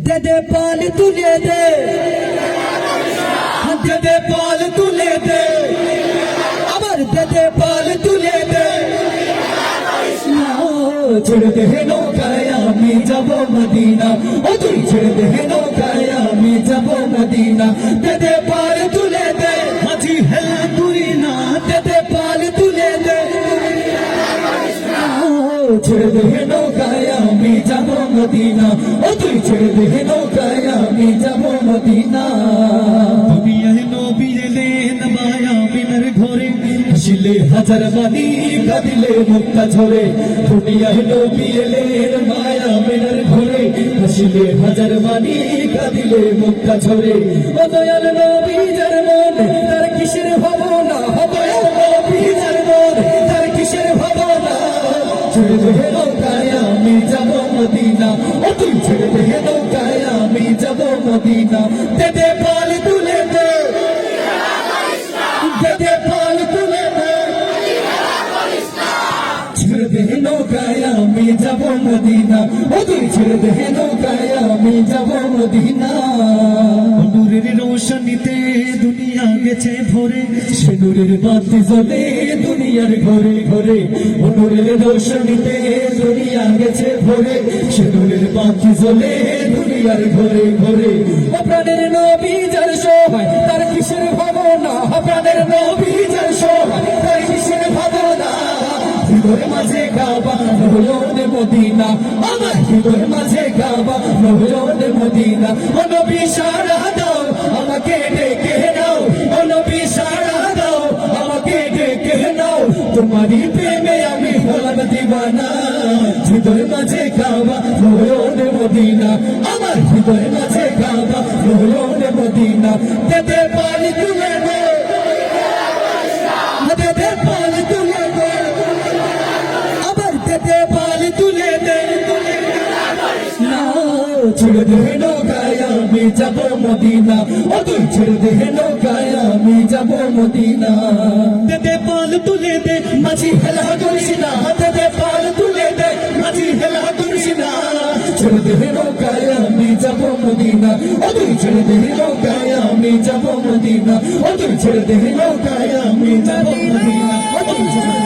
दे दे पाल तुले दे, दे दे पाल तुले दे, अमर दे दे पाल तुले दे। ছেড়ে দে নৌকায় আমি যাব মদিনা, ও তুই ছেড়ে দে নৌকায় আমি যাব মদিনা। দে দে পাল তুলে দে, মাঝি হেলা তুই না, দে দে পাল তুলে দে। ছেড়ে দে নৌকায় আমি যাব মদিনা, ও তুই ছেড়ে দে নৌকায় আমি যাব মদিনা। দুনিয়ায় নবী এলেন মায়া বিনার ঘরে, হাসিলে হাজার মানি কাঁদিলে মুক্তা ঝরে। দুনিয়ায় নবী এলেন মায়া বিনার ঘরে, হাসিলে হাজার মানি কাঁদিলে মুক্তা ঝরে। ও দয়াল নবী যার মন তার কিসের ভাবনা, ও দয়াল নবী যার মন তার কিসের ভাবনা। ছেড়ে দে নৌকায় আমি যাব মদিনা, ও তুই ছেড়ে দে নৌকায় আমি যাব মদিনা। দে দে পাল তুলে দে, দে দে পাল তুলে দে। ছেড়ে দে নৌকায় আমি যাব মদিনা, ও তুই ছেড়ে দে নৌকায় আমি যাব মদিনা। নূরের রোশনীতে দুনিয়া গেছে ভরে, সে নূরের বাতি জ্বলে দুনিয়ার ঘরে ঘরে। নূরের রোশনীতে দুনিয়া গেছে ভরে, সে নূরের বাতি জ্বলে দুনিয়ার ঘরে ঘরে। ও প্রাণের নবী যার সহায় তার কিসের ভাবনা, প্রাণের নবী যার সহায় তার কিসের ভাবনা। হৃদয়ের মাঝে কাবা নয়নে মদিনা, আমার হৃদয়ের মাঝে কাবা নয়নে মদিনা। ও নবী সারা দাও আমাকে ডেকে নাও, ও নবী সারা দাও আমাকে ডেকে নাও। তোমারই প্রেমে আমি হলাম দিওয়ানা। হৃদয়ের মাঝে কাবা নয়নে মদিনা, আমার হৃদয়ের মাঝে কাবা নয়নে মদিনা। দে দে পাল তুলে দে, দে দে পাল তুলে দে, আবার দে দে পাল তুলে দে। ছেড়ে দে নৌকায় আমি যাব মদিনা, ও তুই ছেড়ে দে নৌকায় আমি যাব মদিনা। দে দে পাল তুলে দে, মাঝি হেলা করিস না, দে দে পাল তুলে দে, মাঝি হেলা করিস না। ছেড়ে দে নৌকায় আমি যাব মদিনা, ও তুই ছেড়ে দে নৌকায় আমি যাব মদিনা, ও তুই ছেড়ে দে নৌকায় আমি যাব মদিনা, ও তুই ছেড়ে